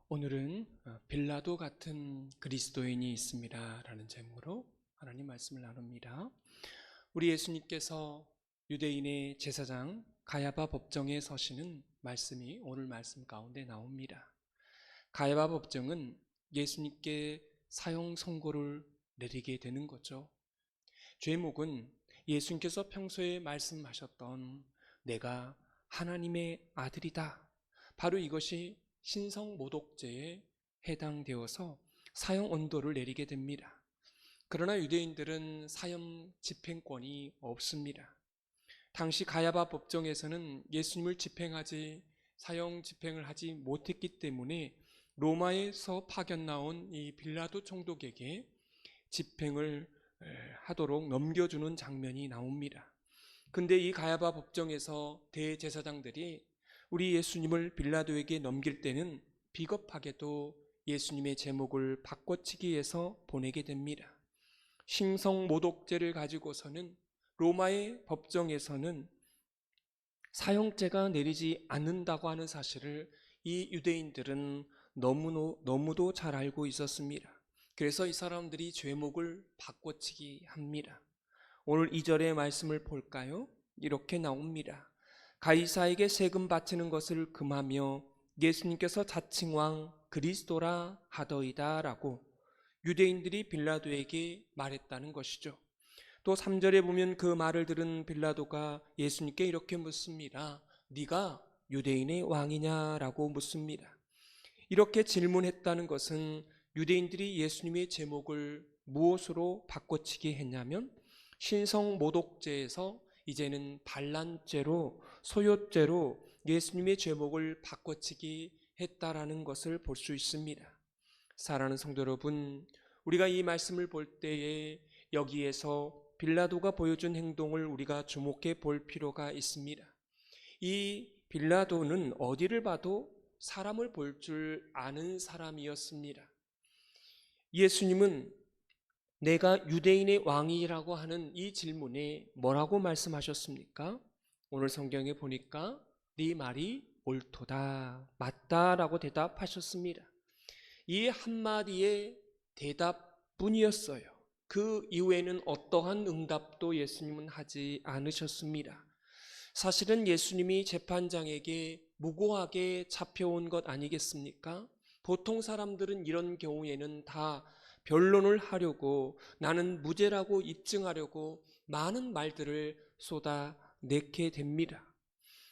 오늘은 빌라도 같은 그리스도인이 있습니다 라는 제목으로 하나님 말씀을 나눕니다. 우리 예수님께서 유대인의 제사장 가야바 법정에 서시는 말씀이 오늘 말씀 가운데 나옵니다. 가야바 법정은 예수님께 사형 선고를 내리게 되는 거죠. 죄목은 예수님께서 평소에 말씀하셨던 내가 하나님의 아들이다, 바로 이것이 신성모독죄에 해당되어서 사형 언도를 내리게 됩니다. 그러나 유대인들은 사형 집행권이 없습니다. 당시 가야바 법정에서는 예수님을 사형 집행을 하지 못했기 때문에 로마에서 파견 나온 이 빌라도 총독에게 집행을 하도록 넘겨주는 장면이 나옵니다. 근데 이 가야바 법정에서 대제사장들이 우리 예수님을 빌라도에게 넘길 때는 비겁하게도 예수님의 제목을 바꿔치기 위해서 보내게 됩니다. 신성모독죄를 가지고서는 로마의 법정에서는 사형죄가 내리지 않는다고 하는 사실을 이 유대인들은 너무도 잘 알고 있었습니다. 그래서 이 사람들이 죄목을 바꿔치기 합니다. 오늘 2절의 말씀을 볼까요? 이렇게 나옵니다. 가이사에게 세금 바치는 것을 금하며 예수님께서 자칭 왕 그리스도라 하더이다 라고 유대인들이 빌라도에게 말했다는 것이죠. 또 3절에 보면 그 말을 들은 빌라도가 예수님께 이렇게 묻습니다. 네가 유대인의 왕이냐라고 묻습니다. 이렇게 질문했다는 것은 유대인들이 예수님의 제목을 무엇으로 바꿔치기 했냐면 신성모독죄에서 이제는 반란죄로, 소요죄로 예수님의 제목을 바꿔치기 했다라는 것을 볼 수 있습니다. 사랑하는 성도 여러분, 우리가 이 말씀을 볼 때에 여기에서 빌라도가 보여준 행동을 우리가 주목해 볼 필요가 있습니다. 이 빌라도는 어디를 봐도 사람을 볼 줄 아는 사람이었습니다. 예수님은 내가 유대인의 왕이라고 하는 이 질문에 뭐라고 말씀하셨습니까? 오늘 성경에 보니까 네 말이 옳도다, 맞다라고 대답하셨습니다. 이 한마디의 대답뿐이었어요. 그 이후에는 어떠한 응답도 예수님은 하지 않으셨습니다. 사실은 예수님이 재판장에게 무고하게 잡혀온 것 아니겠습니까? 보통 사람들은 이런 경우에는 다 변론을 하려고, 나는 무죄라고 입증하려고 많은 말들을 쏟아내게 됩니다.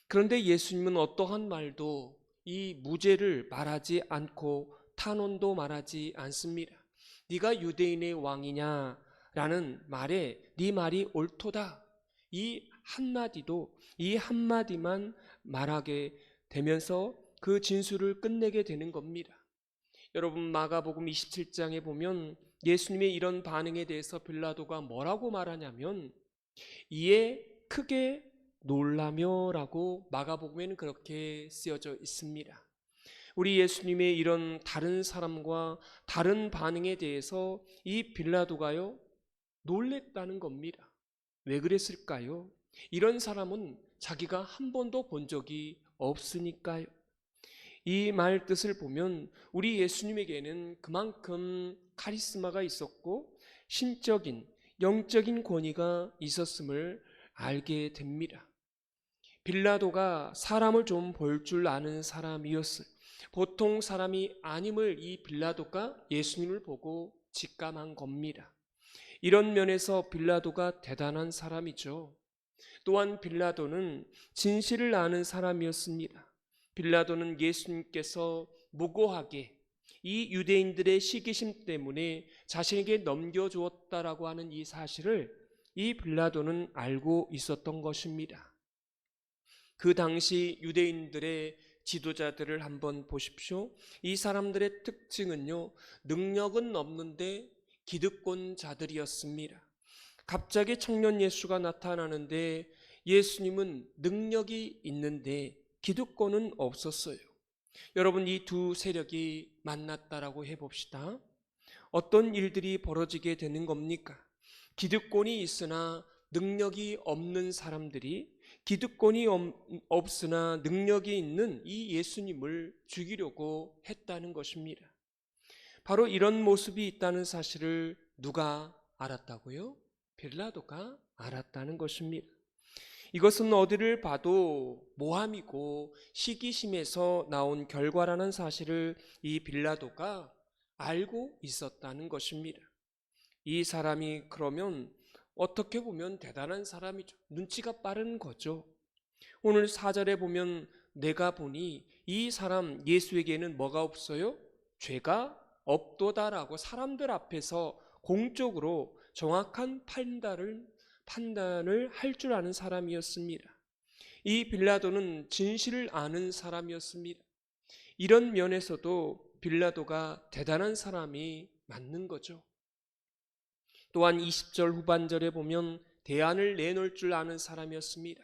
그런데 예수님은 어떠한 말도 이 무죄를 말하지 않고 탄원도 말하지 않습니다. 네가 유대인의 왕이냐 라는 말에 네 말이 옳도다, 이 한마디만 말하게 되면서 그 진술을 끝내게 되는 겁니다. 여러분, 마가복음 27장에 보면 예수님의 이런 반응에 대해서 빌라도가 뭐라고 말하냐면 이에 크게 놀라며 라고 마가복음에는 그렇게 쓰여져 있습니다. 우리 예수님의 이런 다른 사람과 다른 반응에 대해서 이 빌라도가요 놀랬다는 겁니다. 왜 그랬을까요? 이런 사람은 자기가 한 번도 본 적이 없으니까요. 이 말 뜻을 보면 우리 예수님에게는 그만큼 카리스마가 있었고 신적인, 영적인 권위가 있었음을 알게 됩니다. 빌라도가 사람을 좀 볼 줄 아는 사람이었어요. 보통 사람이 아님을 이 빌라도가 예수님을 보고 직감한 겁니다. 이런 면에서 빌라도가 대단한 사람이죠. 또한 빌라도는 진실을 아는 사람이었습니다. 빌라도는 예수님께서 무고하게 이 유대인들의 시기심 때문에 자신에게 넘겨주었다라고 하는 이 사실을 이 빌라도는 알고 있었던 것입니다. 그 당시 유대인들의 지도자들을 한번 보십시오. 이 사람들의 특징은요, 능력은 없는데 기득권자들이었습니다. 갑자기 청년 예수가 나타나는데 예수님은 능력이 있는데 기득권은 없었어요. 여러분, 이 두 세력이 만났다라고 해봅시다. 어떤 일들이 벌어지게 되는 겁니까? 기득권이 있으나 능력이 없는 사람들이 기득권이 없으나 능력이 있는 이 예수님을 죽이려고 했다는 것입니다. 바로 이런 모습이 있다는 사실을 누가 알았다고요? 빌라도가 알았다는 것입니다. 이것은 어디를 봐도 모함이고 시기심에서 나온 결과라는 사실을 이 빌라도가 알고 있었다는 것입니다. 이 사람이 그러면 어떻게 보면 대단한 사람이죠. 눈치가 빠른 거죠. 오늘 4절에 보면 내가 보니 이 사람 예수에게는 뭐가 없어요? 죄가 없도다라고 사람들 앞에서 공적으로 정확한 판단을 할 줄 아는 사람이었습니다. 이 빌라도는 진실을 아는 사람이었습니다. 이런 면에서도 빌라도가 대단한 사람이 맞는 거죠. 또한 20절 후반절에 보면 대안을 내놓을 줄 아는 사람이었습니다.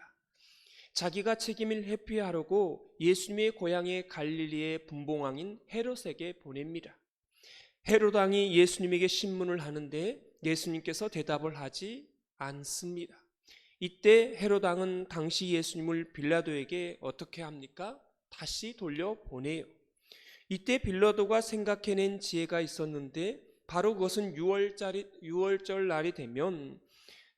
자기가 책임을 회피하려고 예수님의 고향의 갈릴리의 분봉왕인 헤롯에게 보냅니다. 헤롯 왕이 예수님에게 신문을 하는데 예수님께서 대답을 하지 않습니다. 이때 헤롯 왕은 당시 예수님을 빌라도에게 어떻게 합니까? 다시 돌려보내요. 이때 빌라도가 생각해낸 지혜가 있었는데 바로 그것은 6월절 날이 되면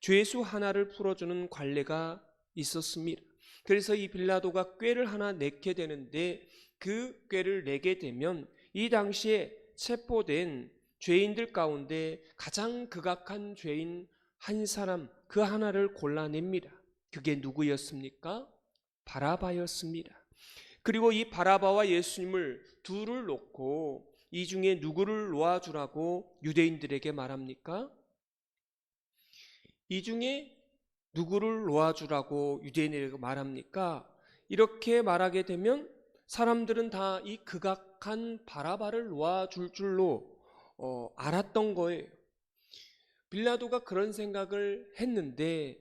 죄수 하나를 풀어주는 관례가 있었습니다. 그래서 이 빌라도가 꾀를 하나 내게 되는데 그 꾀를 내게 되면 이 당시에 체포된 죄인들 가운데 가장 극악한 죄인 한 사람, 그 하나를 골라냅니다. 그게 누구였습니까? 바라바였습니다. 그리고 이 바라바와 예수님을 둘을 놓고 이 중에 누구를 놓아주라고 유대인들에게 말합니까? 이 중에 누구를 놓아주라고 유대인에게 말합니까? 이렇게 말하게 되면 사람들은 다 이 극악한 바라바를 놓아줄 줄로 알았던 거예요. 빌라도가 그런 생각을 했는데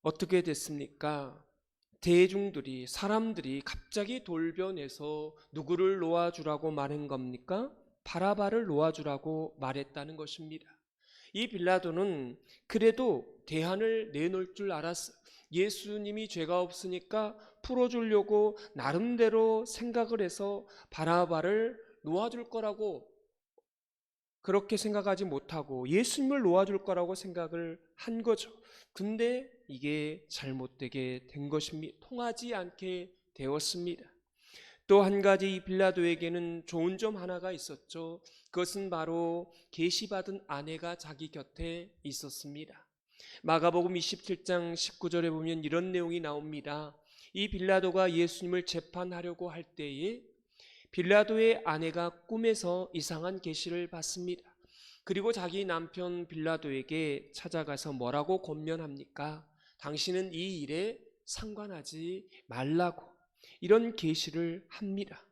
어떻게 됐습니까? 대중들이, 사람들이 갑자기 돌변해서 누구를 놓아주라고 말한 겁니까? 바라바를 놓아주라고 말했다는 것입니다. 이 빌라도는 그래도 대안을 내놓을 줄 알았어요. 예수님이 죄가 없으니까 풀어주려고 나름대로 생각을 해서 바라바를 놓아줄 거라고 그렇게 생각하지 못하고 예수님을 놓아줄 거라고 생각을 한 거죠. 근데 이게 잘못되게 된 것입니다. 통하지 않게 되었습니다. 또 한 가지 이 빌라도에게는 좋은 점 하나가 있었죠. 그것은 바로 계시받은 아내가 자기 곁에 있었습니다. 마가복음 27장 19절에 보면 이런 내용이 나옵니다. 이 빌라도가 예수님을 재판하려고 할 때에 빌라도의 아내가 꿈에서 이상한 계시를 받습니다. 그리고 자기 남편 빌라도에게 찾아가서 뭐라고 권면합니까? 당신은 이 일에 상관하지 말라고 이런 계시를 합니다.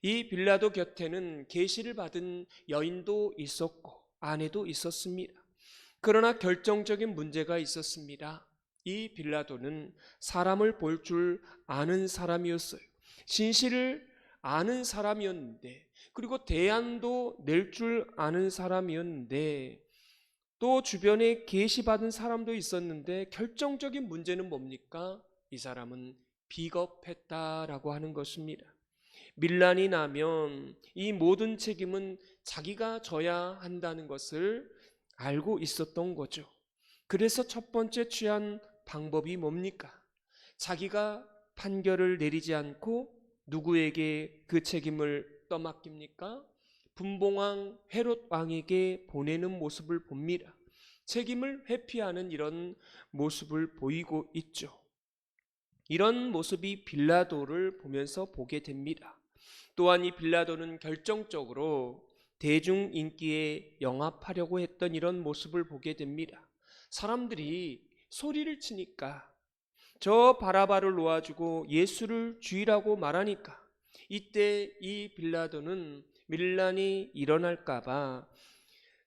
이 빌라도 곁에는 계시를 받은 여인도 있었고 아내도 있었습니다. 그러나 결정적인 문제가 있었습니다. 이 빌라도는 사람을 볼 줄 아는 사람이었어요. 진실을 아는 사람이었는데, 그리고 대안도 낼 줄 아는 사람이었는데, 또 주변에 계시받은 사람도 있었는데 결정적인 문제는 뭡니까? 이 사람은 비겁했다라고 하는 것입니다. 밀란이 나면 이 모든 책임은 자기가 져야 한다는 것을 알고 있었던 거죠. 그래서 첫 번째 취한 방법이 뭡니까? 자기가 판결을 내리지 않고 누구에게 그 책임을 떠맡깁니까? 분봉왕 헤롯 왕에게 보내는 모습을 봅니다. 책임을 회피하는 이런 모습을 보이고 있죠. 이런 모습이 빌라도를 보면서 보게 됩니다. 또한 이 빌라도는 결정적으로 대중 인기에 영합하려고 했던 이런 모습을 보게 됩니다. 사람들이 소리를 치니까, 저 바라바를 놓아주고 예수를 죽이라고 말하니까, 이때 이 빌라도는 밀란이 일어날까봐,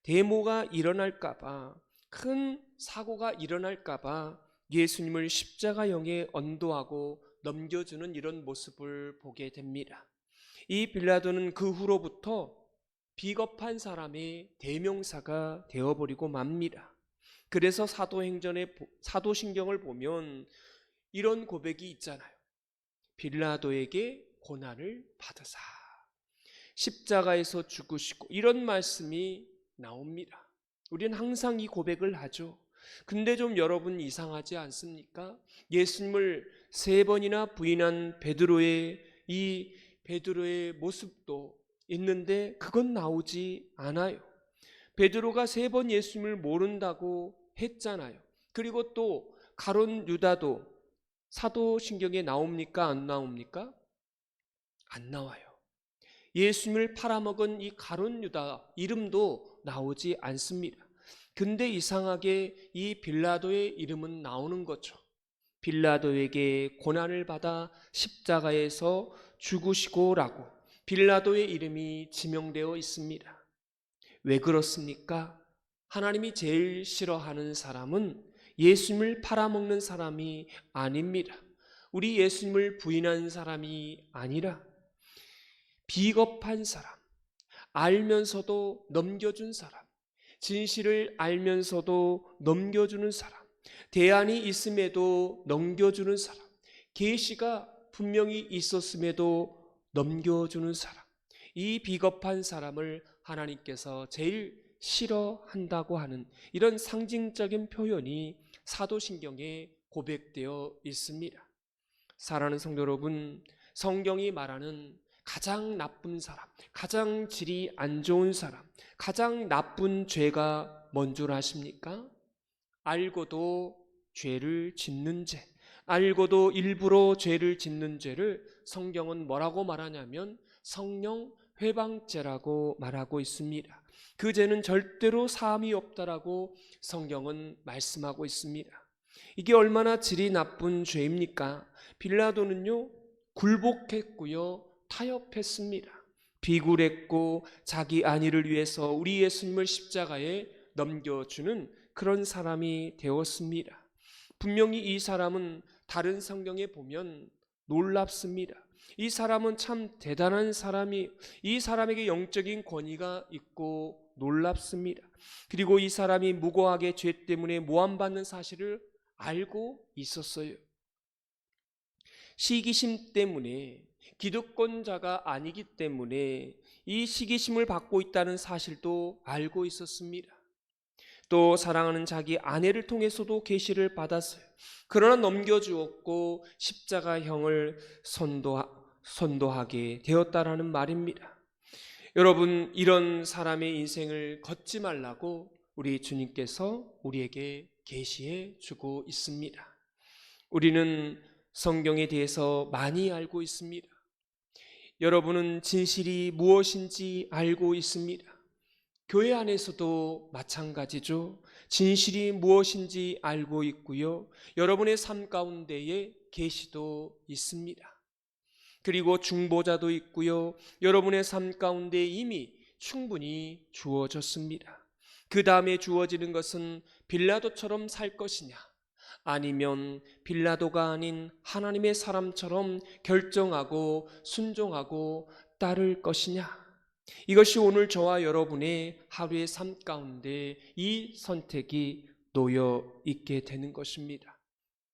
데모가 일어날까봐, 큰 사고가 일어날까봐 예수님을 십자가형에 언도하고 넘겨주는 이런 모습을 보게 됩니다. 이 빌라도는 그 후로부터 비겁한 사람의 대명사가 되어버리고 맙니다. 그래서 사도신경을 보면 이런 고백이 있잖아요. 빌라도에게 고난을 받으사 십자가에서 죽으시고, 이런 말씀이 나옵니다. 우리는 항상 이 고백을 하죠. 근데 좀 여러분 이상하지 않습니까? 예수님을 3번이나 부인한 베드로의 모습도 있는데 그건 나오지 않아요. 베드로가 3번 예수님을 모른다고 했잖아요. 그리고 또 가룟 유다도 사도신경에 나옵니까? 안 나옵니까? 안 나와요. 예수님을 팔아먹은 이 가룟 유다 이름도 나오지 않습니다. 근데 이상하게 이 빌라도의 이름은 나오는 거죠. 빌라도에게 고난을 받아 십자가에서 죽으시고라고 빌라도의 이름이 지명되어 있습니다. 왜 그렇습니까? 하나님이 제일 싫어하는 사람은 예수님을 팔아먹는 사람이 아닙니다. 우리 예수님을 부인한 사람이 아니라 비겁한 사람, 알면서도 넘겨준 사람, 진실을 알면서도 넘겨주는 사람, 대안이 있음에도 넘겨주는 사람, 계시가 분명히 있었음에도 넘겨주는 사람, 이 비겁한 사람을 하나님께서 제일 싫어한다고 하는 이런 상징적인 표현이 사도신경에 고백되어 있습니다. 사랑하는 성도 여러분, 성경이 말하는 가장 나쁜 사람, 가장 질이 안 좋은 사람, 가장 나쁜 죄가 뭔 줄 아십니까? 알고도 죄를 짓는 죄, 알고도 일부러 죄를 짓는 죄를 성경은 뭐라고 말하냐면 성령 회방죄라고 말하고 있습니다. 그 죄는 절대로 사함이 없다라고 성경은 말씀하고 있습니다. 이게 얼마나 질이 나쁜 죄입니까? 빌라도는요, 굴복했고요, 타협했습니다. 비굴했고 자기 안위를 위해서 우리 예수님을 십자가에 넘겨주는 그런 사람이 되었습니다. 분명히 이 사람은 다른 성경에 보면 놀랍습니다. 이 사람은 참 대단한 사람이, 이 사람에게 영적인 권위가 있고 놀랍습니다. 그리고 이 사람이 무고하게 죄 때문에 모함받는 사실을 알고 있었어요. 시기심 때문에, 기득권자가 아니기 때문에 이 시기심을 받고 있다는 사실도 알고 있었습니다. 또 사랑하는 자기 아내를 통해서도 계시를 받았어요. 그러나 넘겨주었고 십자가형을 선도하게 되었다라는 말입니다. 여러분, 이런 사람의 인생을 걷지 말라고 우리 주님께서 우리에게 계시해 주고 있습니다. 우리는 성경에 대해서 많이 알고 있습니다. 여러분은 진실이 무엇인지 알고 있습니다. 교회 안에서도 마찬가지죠. 진실이 무엇인지 알고 있고요. 여러분의 삶 가운데에 계시도 있습니다. 그리고 중보자도 있고요. 여러분의 삶 가운데 이미 충분히 주어졌습니다. 그 다음에 주어지는 것은 빌라도처럼 살 것이냐, 아니면 빌라도가 아닌 하나님의 사람처럼 결정하고 순종하고 따를 것이냐. 이것이 오늘 저와 여러분의 하루의 삶 가운데 이 선택이 놓여 있게 되는 것입니다.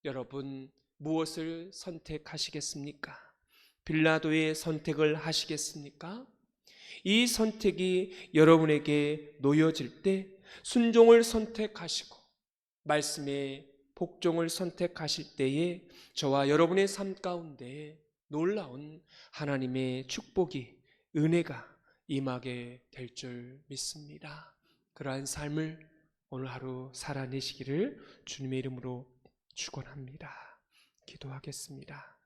여러분, 무엇을 선택하시겠습니까? 빌라도의 선택을 하시겠습니까? 이 선택이 여러분에게 놓여질 때 순종을 선택하시고 말씀의 복종을 선택하실 때에 저와 여러분의 삶 가운데 놀라운 하나님의 축복이, 은혜가 임하게 될 줄 믿습니다. 그러한 삶을 오늘 하루 살아내시기를 주님의 이름으로 축원합니다. 기도하겠습니다.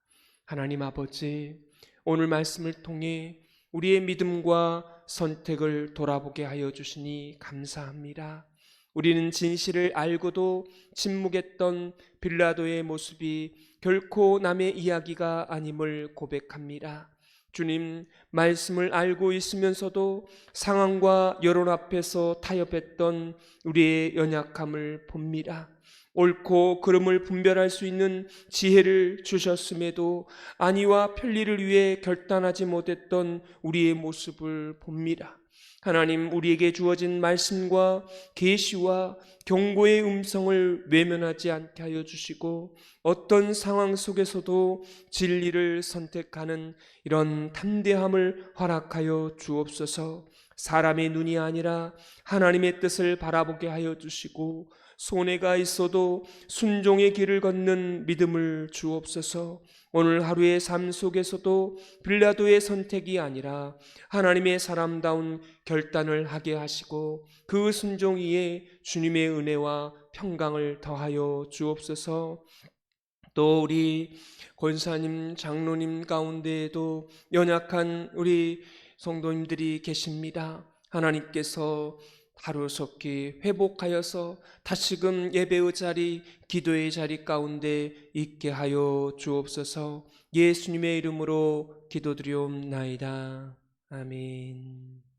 하나님 아버지, 오늘 말씀을 통해 우리의 믿음과 선택을 돌아보게 하여 주시니 감사합니다. 우리는 진실을 알고도 침묵했던 빌라도의 모습이 결코 남의 이야기가 아님을 고백합니다. 주님, 말씀을 알고 있으면서도 상황과 여론 앞에서 타협했던 우리의 연약함을 봅니다. 옳고 그름을 분별할 수 있는 지혜를 주셨음에도 안위와 편리를 위해 결단하지 못했던 우리의 모습을 봅니다. 하나님, 우리에게 주어진 말씀과 계시와 경고의 음성을 외면하지 않게 하여 주시고 어떤 상황 속에서도 진리를 선택하는 이런 담대함을 허락하여 주옵소서. 사람의 눈이 아니라 하나님의 뜻을 바라보게 하여 주시고 손해가 있어도 순종의 길을 걷는 믿음을 주옵소서. 오늘 하루의 삶 속에서도 빌라도의 선택이 아니라 하나님의 사람다운 결단을 하게 하시고 그 순종 위에 주님의 은혜와 평강을 더하여 주옵소서. 또 우리 권사님, 장로님 가운데에도 연약한 우리 성도님들이 계십니다. 하나님께서 하루속히 회복하여서 다시금 예배의 자리, 기도의 자리 가운데 있게 하여 주옵소서. 예수님의 이름으로 기도드리옵나이다. 아멘.